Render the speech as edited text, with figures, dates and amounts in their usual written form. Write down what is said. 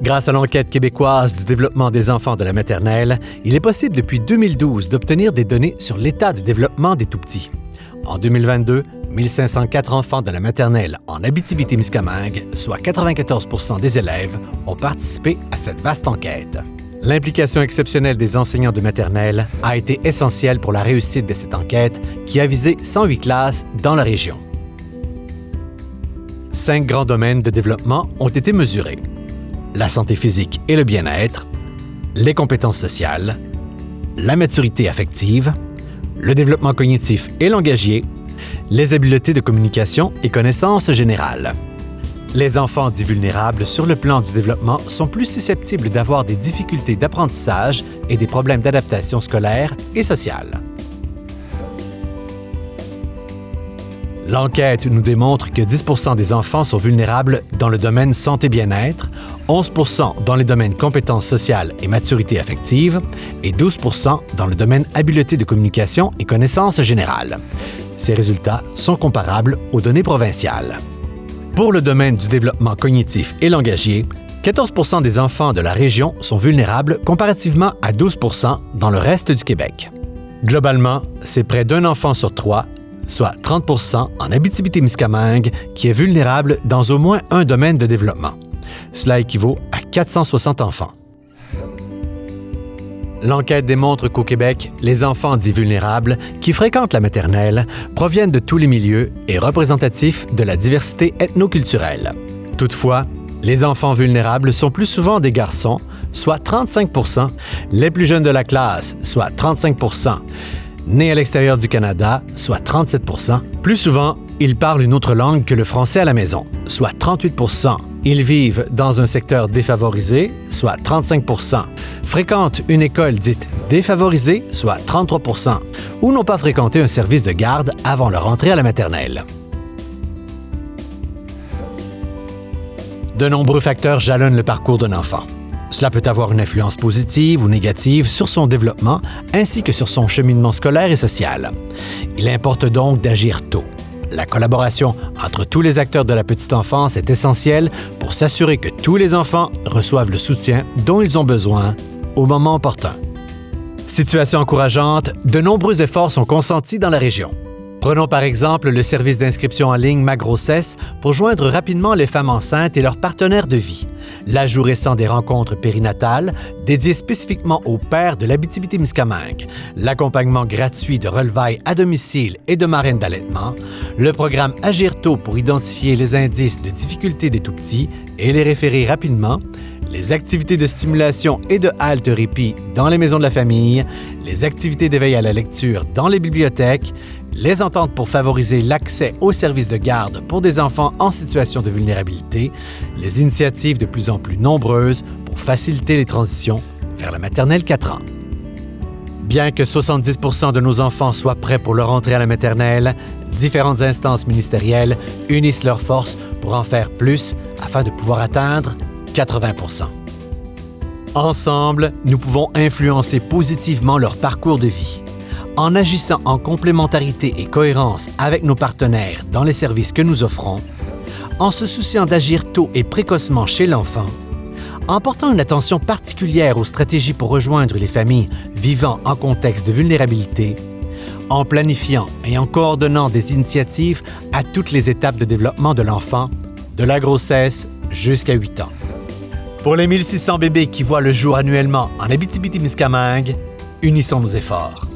Grâce à l'enquête québécoise du développement des enfants de la maternelle, il est possible depuis 2012 d'obtenir des données sur l'état de développement des tout-petits. En 2022, 1504 enfants de la maternelle en Abitibi-Témiscamingue, soit 94 % des élèves, ont participé à cette vaste enquête. L'implication exceptionnelle des enseignants de maternelle a été essentielle pour la réussite de cette enquête qui a visé 108 classes dans la région. 5 grands domaines de développement ont été mesurés: la santé physique et le bien-être, les compétences sociales, la maturité affective, le développement cognitif et langagier, les habiletés de communication et connaissances générales. Les enfants dits vulnérables sur le plan du développement sont plus susceptibles d'avoir des difficultés d'apprentissage et des problèmes d'adaptation scolaire et sociale. L'enquête nous démontre que 10 % des enfants sont vulnérables dans le domaine santé-bien-être, 11 % dans les domaines compétences sociales et maturité affective et 12 % dans le domaine habileté de communication et connaissances générales. Ces résultats sont comparables aux données provinciales. Pour le domaine du développement cognitif et langagier, 14 % des enfants de la région sont vulnérables comparativement à 12 % dans le reste du Québec. Globalement, c'est près d'un enfant sur 3, soit 30 % en Abitibi-Témiscamingue, qui est vulnérable dans au moins un domaine de développement. Cela équivaut à 460 enfants. L'enquête démontre qu'au Québec, les enfants dits vulnérables qui fréquentent la maternelle proviennent de tous les milieux et représentatifs de la diversité ethnoculturelle. Toutefois, les enfants vulnérables sont plus souvent des garçons, soit 35 %, les plus jeunes de la classe, soit 35 %, nés à l'extérieur du Canada, soit 37 %. Plus souvent, ils parlent une autre langue que le français à la maison, soit 38 %. Ils vivent dans un secteur défavorisé, soit 35 %. Fréquentent une école dite défavorisée, soit 33 %, ou n'ont pas fréquenté un service de garde avant leur entrée à la maternelle. De nombreux facteurs jalonnent le parcours d'un enfant. Cela peut avoir une influence positive ou négative sur son développement ainsi que sur son cheminement scolaire et social. Il importe donc d'agir tôt. La collaboration entre tous les acteurs de la petite enfance est essentielle pour s'assurer que tous les enfants reçoivent le soutien dont ils ont besoin au moment opportun. Situation encourageante, de nombreux efforts sont consentis dans la région. Prenons par exemple le service d'inscription en ligne Ma Grossesse pour joindre rapidement les femmes enceintes et leurs partenaires de vie. L'ajout récent des rencontres périnatales dédiées spécifiquement aux pères de l'Abitibi-Témiscamingue, l'accompagnement gratuit de relevailles à domicile et de marraines d'allaitement, le programme Agir tôt pour identifier les indices de difficulté des tout-petits et les référer rapidement, les activités de stimulation et de halte-répit dans les maisons de la famille, les activités d'éveil à la lecture dans les bibliothèques, les ententes pour favoriser l'accès aux services de garde pour des enfants en situation de vulnérabilité, les initiatives de plus en plus nombreuses pour faciliter les transitions vers la maternelle 4 ans. Bien que 70 % de nos enfants soient prêts pour leur entrée à la maternelle, différentes instances ministérielles unissent leurs forces pour en faire plus afin de pouvoir atteindre 80 %. Ensemble, nous pouvons influencer positivement leur parcours de vie. En agissant en complémentarité et cohérence avec nos partenaires dans les services que nous offrons, en se souciant d'agir tôt et précocement chez l'enfant, en portant une attention particulière aux stratégies pour rejoindre les familles vivant en contexte de vulnérabilité, en planifiant et en coordonnant des initiatives à toutes les étapes de développement de l'enfant, de la grossesse jusqu'à 8 ans. Pour les 1600 bébés qui voient le jour annuellement en Abitibi-Témiscamingue, unissons nos efforts.